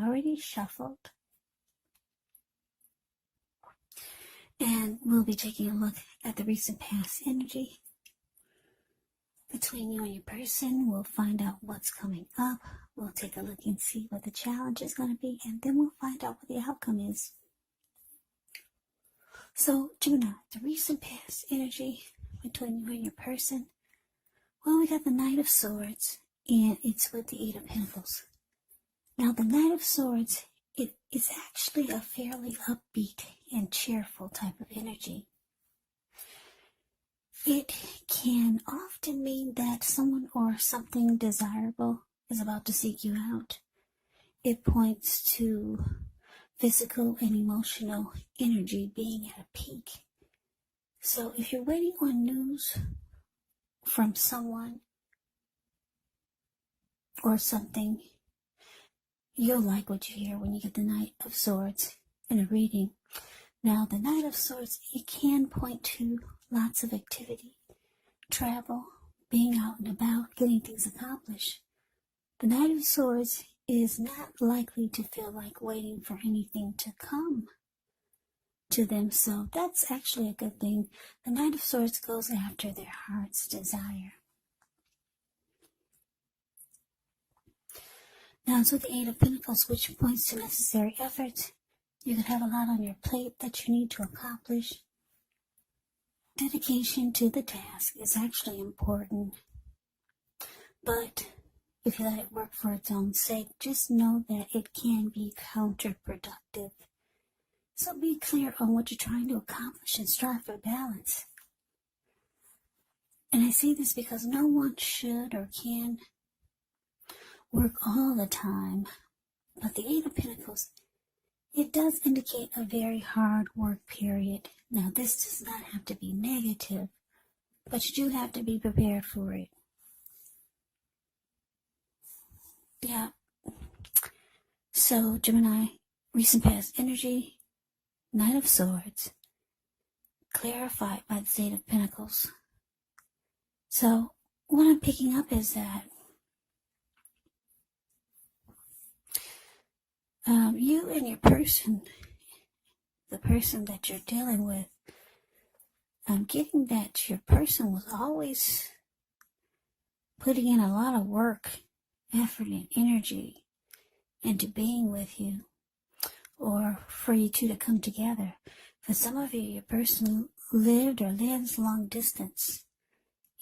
already shuffled. And we'll be taking a look at the recent past energy between you and your person. We'll find out what's coming up. We'll take a look and see what the challenge is going to be, and then we'll find out what the outcome is. So, Gemini, the recent past energy between you and your person. Well, we got the Knight of Swords, and it's with the Eight of Pentacles. Now, the Knight of Swords, it is actually a fairly upbeat and cheerful type of energy. It can often mean that someone or something desirable is about to seek you out. It points to physical and emotional energy being at a peak. So if you're waiting on news from someone or something, you'll like what you hear when you get the Knight of Swords in a reading. Now, the Knight of Swords, it can point to lots of activity, travel, being out and about, getting things accomplished. The Knight of Swords is not likely to feel like waiting for anything to come to them, so that's actually a good thing. The Knight of Swords goes after their heart's desire. Now it's with the Eight of Pentacles, which points to necessary efforts. You could have a lot on your plate that you need to accomplish. Dedication to the task is actually important, but if you let it work for its own sake, just know that it can be counterproductive. So be clear on what you're trying to accomplish and strive for balance. And I say this because no one should or can work all the time, but the Eight of Pentacles, it does indicate a very hard work period. Now, this does not have to be negative, but you do have to be prepared for it. Yeah. So, Gemini, recent past energy, Knight of Swords, clarified by the Eight of Pentacles. So, what I'm picking up is that you and your person, the person that you're dealing with, I'm getting that your person was always putting in a lot of work, effort, and energy into being with you, or for you two to come together. For some of you, your person lived or lives long distance,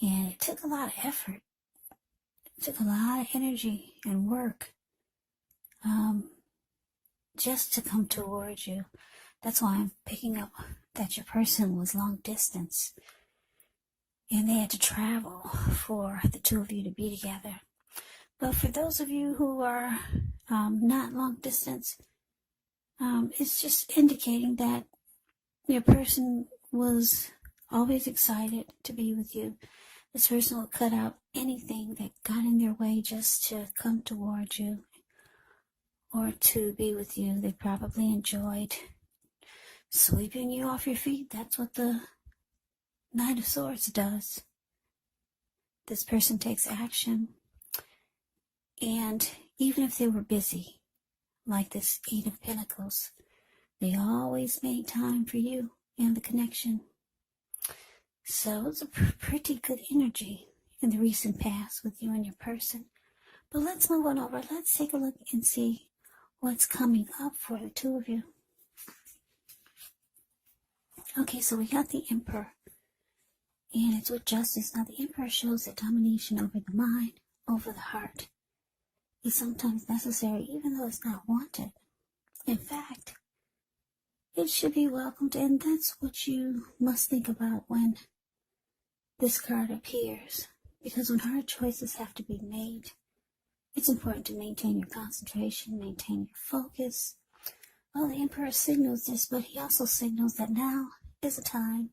and it took a lot of effort. It took a lot of energy and work just to come towards you. That's why I'm picking up that your person was long distance, and they had to travel for the two of you to be together. But for those of you who are not long distance, it's just indicating that your person was always excited to be with you. This person will cut out anything that got in their way just to come towards you or to be with you. They probably enjoyed sweeping you off your feet. That's what the Knight of Swords does. This person takes action, and even if they were busy, like this Eight of Pentacles, they always made time for you and the connection. So it's a pretty good energy in the recent past with you and your person. But let's move on over. Let's take a look and see what's coming up for the two of you. Okay, so we got the Emperor, and it's with Justice. Now, the Emperor shows that domination over the mind, over the heart, is sometimes necessary, even though it's not wanted. In fact, it should be welcomed, and that's what you must think about when this card appears. Because when hard choices have to be made, it's important to maintain your concentration, maintain your focus. Well, the Emperor signals this, but he also signals that now is a time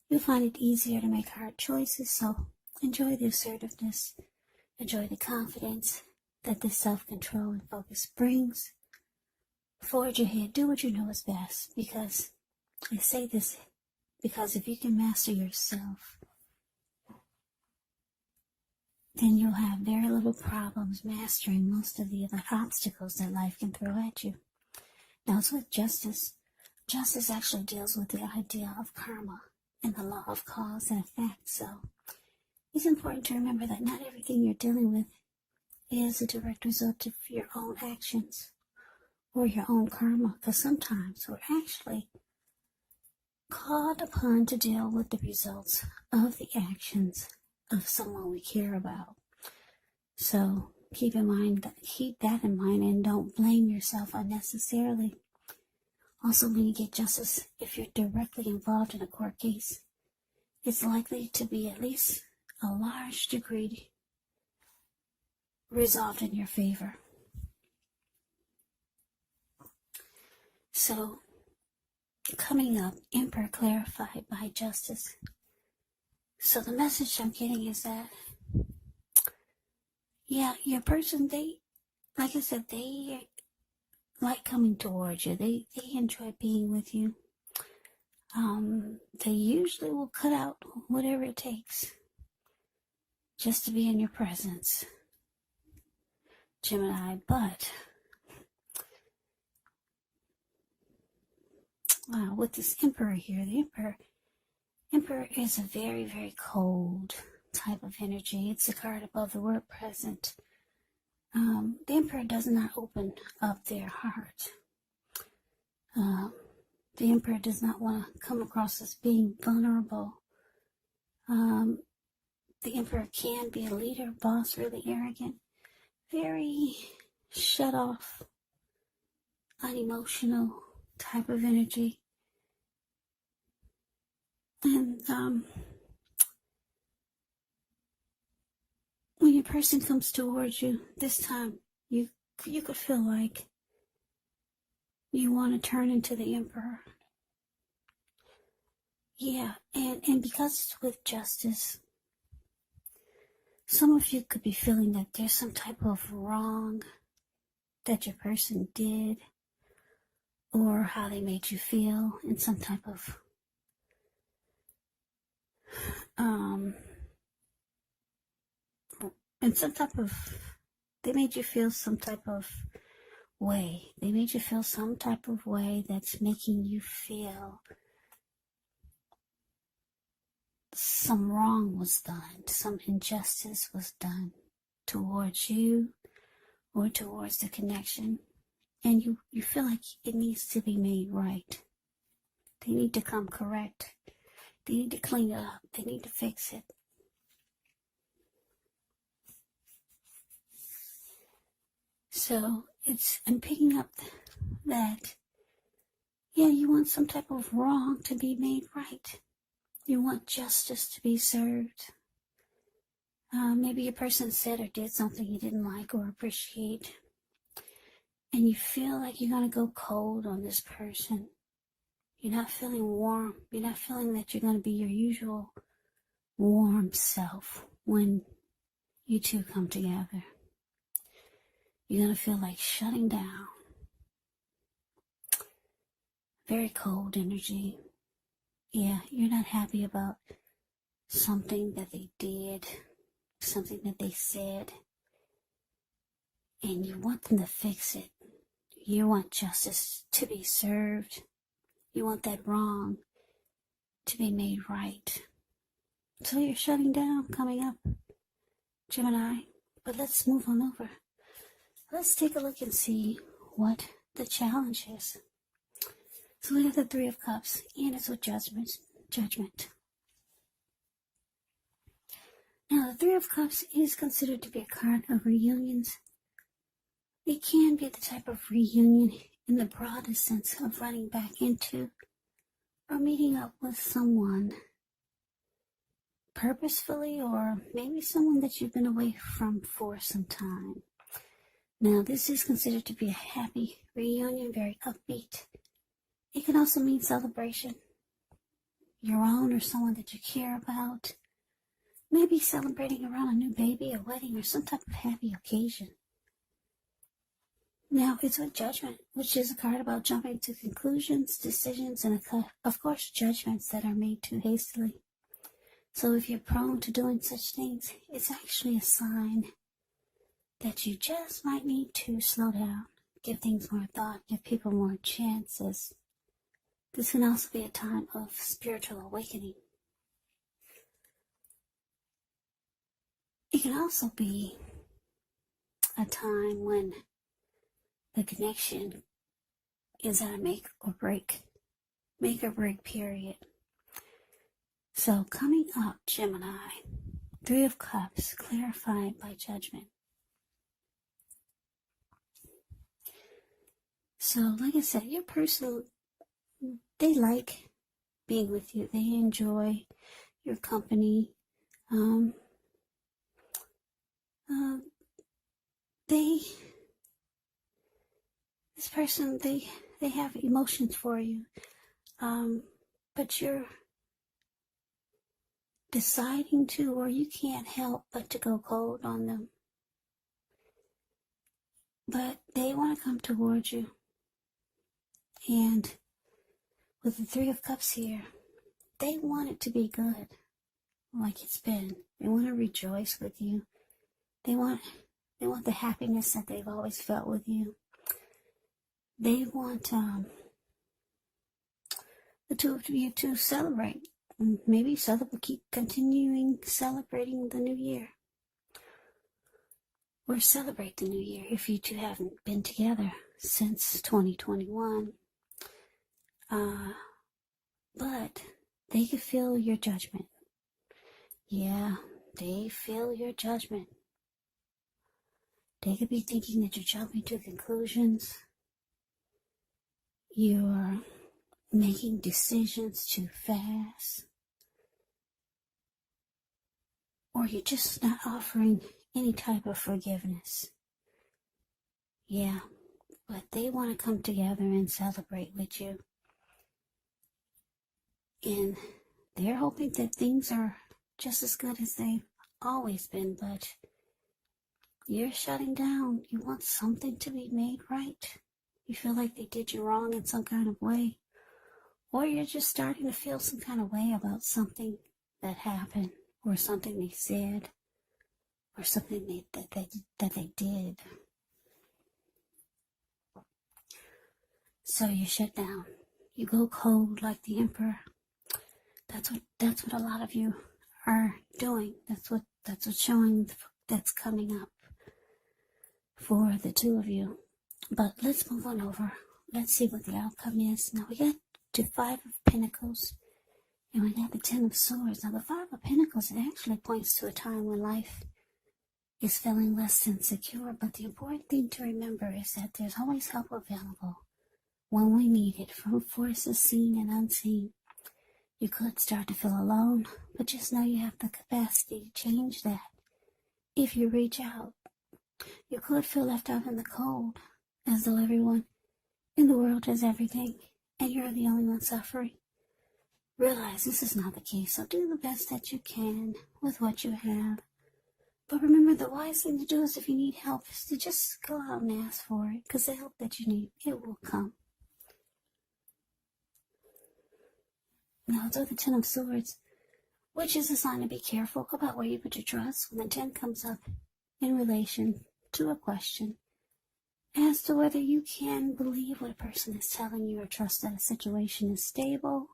you'll find it easier to make hard choices, so enjoy the assertiveness, enjoy the confidence that this self-control and focus brings. Forge ahead, do what you know is best, because I say this because if you can master yourself, then you'll have very little problems mastering most of the other obstacles that life can throw at you. Now, it's with justice. Justice actually deals with the idea of karma and the law of cause and effect. So it's important to remember that not everything you're dealing with is a direct result of your own actions or your own karma, because sometimes we're actually called upon to deal with the results of the actions of someone we care about. So keep that in mind, and don't blame yourself unnecessarily. Also, when you get justice, if you're directly involved in a court case, it's likely to be at least a large degree resolved in your favor. So, coming up, Emperor clarified by justice. So the message I'm getting is that, yeah, your person, like I said, they like coming towards you. They enjoy being with you. They usually will cut out whatever it takes just to be in your presence, Gemini. But with this Emperor here, the Emperor is a very, very cold type of energy. It's a card above the word present. The Emperor does not open up their heart. The Emperor does not want to come across as being vulnerable. The Emperor can be a leader, boss, really arrogant, very shut off, unemotional type of energy. And when your person comes towards you this time, you could feel like you want to turn into the Emperor. Yeah, and because it's with justice, some of you could be feeling that there's some type of wrong that your person did, or how they made you feel in some type of they made you feel some type of way. They made you feel some type of way that's making you feel some wrong was done, some injustice was done towards you or towards the connection. And you feel like it needs to be made right. They need to come correct. They need to clean it up. They need to fix it. So I'm picking up that, yeah, you want some type of wrong to be made right. You want justice to be served. Maybe a person said or did something you didn't like or appreciate, and you feel like you're going to go cold on this person. You're not feeling warm. You're not feeling that you're going to be your usual warm self when you two come together. You're going to feel like shutting down. Very cold energy. Yeah, you're not happy about something that they did, something that they said, and you want them to fix it. You want justice to be served. You want that wrong to be made right. So you're shutting down coming up, Gemini. But let's move on over. Let's take a look and see what the challenge is. So we have the Three of Cups, and it's with judgment. Now, the Three of Cups is considered to be a card of reunions. It can be the type of reunion in the broadest sense of running back into or meeting up with someone purposefully, or maybe someone that you've been away from for some time. Now, this is considered to be a happy reunion, very upbeat. It can also mean celebration, your own or someone that you care about. Maybe celebrating around a new baby, a wedding, or some type of happy occasion. Now, it's with Judgment, which is a card about jumping to conclusions, decisions, and of course, judgments that are made too hastily. So if you're prone to doing such things, it's actually a sign that you just might need to slow down, give things more thought, give people more chances. This can also be a time of spiritual awakening. It can also be a time when the connection is at a make or break period. So coming up, Gemini, 3 of Cups, clarified by judgment. So like I said, your person, they like being with you. They enjoy your company. This person, they have emotions for you. But you're deciding to, or you can't help but to go cold on them. But they want to come towards you. And with the 3 of Cups here, they want it to be good, like it's been. They want to rejoice with you. They want the happiness that they've always felt with you. They want the 2 of you to celebrate. Maybe keep continuing celebrating the new year. Or celebrate the new year if you two haven't been together since 2021. But they could feel your judgment. Yeah, they feel your judgment. They could be thinking that you're jumping to conclusions. You're making decisions too fast. Or you're just not offering any type of forgiveness. Yeah, but they want to come together and celebrate with you. And they're hoping that things are just as good as they've always been, but you're shutting down. You want something to be made right. You feel like they did you wrong in some kind of way. Or you're just starting to feel some kind of way about something that happened, or something they said, or something that they did. So you shut down. You go cold like the Emperor. That's what a lot of you are doing. That's what's showing, that's coming up for the 2 of you. But let's move on over. Let's see what the outcome is. Now we got the 5 of Pentacles, and we got the 10 of Swords. Now the 5 of Pentacles, it actually points to a time when life is feeling less than secure. But the important thing to remember is that there's always help available when we need it, from forces seen and unseen. You could start to feel alone, but just know you have the capacity to change that if you reach out. You could feel left out in the cold, as though everyone in the world has everything, and you're the only one suffering. Realize this is not the case, so do the best that you can with what you have. But remember, the wise thing to do is, if you need help, is to just go out and ask for it, because the help that you need, it will come. Now, it's with the 10 of Swords, which is a sign to be careful about where you put your trust. When the 10 comes up in relation to a question as to whether you can believe what a person is telling you, or trust that a situation is stable.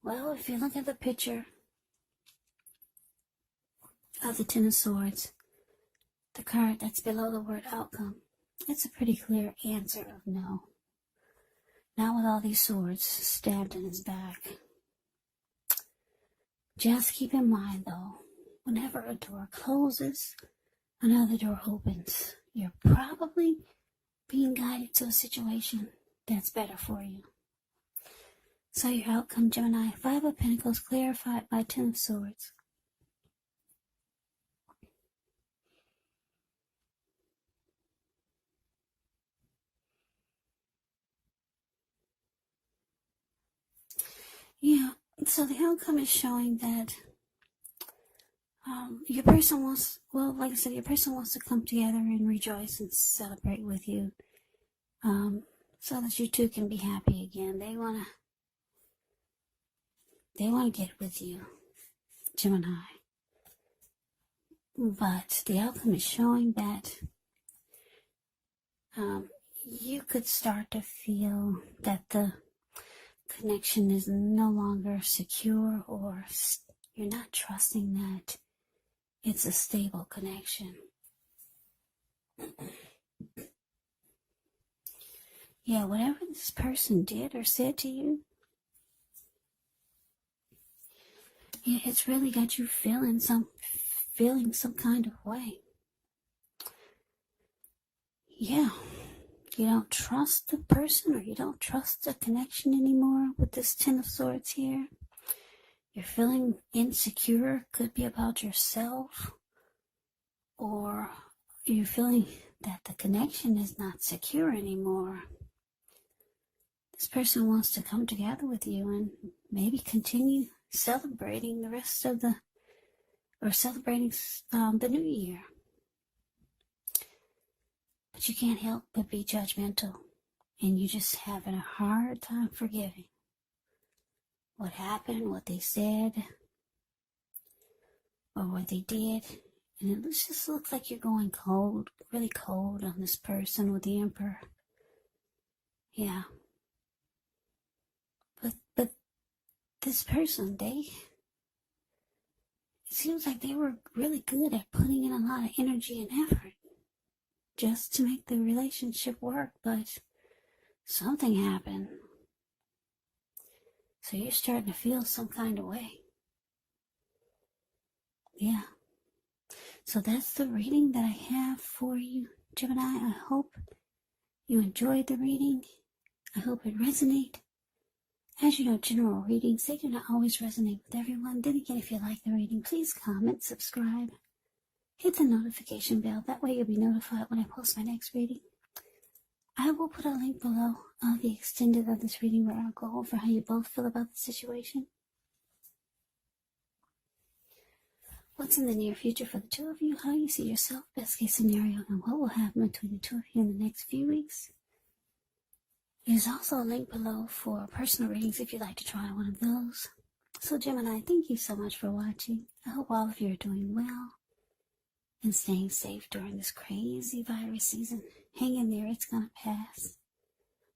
Well, if you look at the picture of the 10 of Swords, the card that's below the word outcome, it's a pretty clear answer of no. Not with all these swords stabbed in his back. Just keep in mind, though, whenever a door closes, another door opens. You're probably being guided to a situation that's better for you. So your outcome, Gemini, 5 of Pentacles, clarified by 10 of Swords. Yeah, so the outcome is showing that your person wants, well, like I said, your person wants to come together and rejoice and celebrate with you, so that you two can be happy again. They want to get with you. Gemini. But the outcome is showing that you could start to feel that the connection is no longer secure, or you're not trusting that it's a stable connection. Yeah, whatever this person did or said to you, yeah, it's really got you feeling some kind of way. Yeah, you don't trust the person, or you don't trust the connection anymore with this Ten of Swords here. You're feeling insecure, could be about yourself, or you're feeling that the connection is not secure anymore. This person wants to come together with you and maybe continue celebrating the rest of the new year. But you can't help but be judgmental, and you just having a hard time forgiving what happened, what they said, or what they did. And it just looks like you're going cold, really cold on this person with the Emperor. Yeah. But this person, it seems like they were really good at putting in a lot of energy and effort just to make the relationship work, but something happened. So you're starting to feel some kind of way. Yeah. So that's the reading that I have for you, Gemini. I hope you enjoyed the reading. I hope it resonated. As you know, general readings, they do not always resonate with everyone. Then again, if you like the reading, please comment, subscribe, hit the notification bell. That way you'll be notified when I post my next reading. I will put a link below of the extended of this reading where I'll go over how you both feel about the situation. What's in the near future for the two of you, how you see yourself, best case scenario, and what will happen between the two of you in the next few weeks. There's also a link below for personal readings if you'd like to try one of those. So Gemini, thank you so much for watching. I hope all of you are doing well and staying safe during this crazy virus season. Hang in there, it's gonna pass.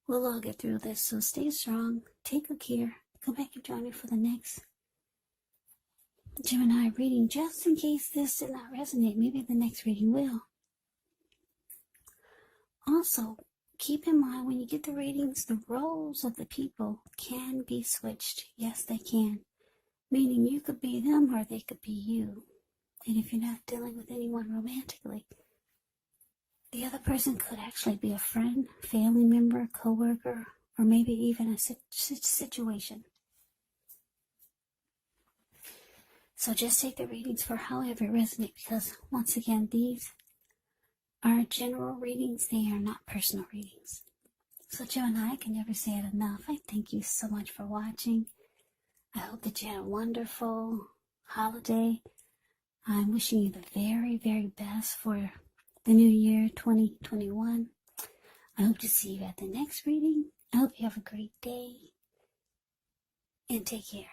We'll all get through this, so stay strong, take good care. Come back and join me for the next Gemini reading, just in case this did not resonate. Maybe the next reading will. Also, keep in mind when you get the readings, the roles of the people can be switched. Yes, they can. Meaning you could be them or they could be you. And if you're not dealing with anyone romantically, the other person could actually be a friend, family member, coworker, or maybe even a situation. So just take the readings for however it resonates, because once again, these are general readings. They are not personal readings. So Gemini, I can never say it enough. I thank you so much for watching. I hope that you had a wonderful holiday. I'm wishing you the very, very best for the new year 2021. I hope to see you at the next reading. I hope you have a great day and take care.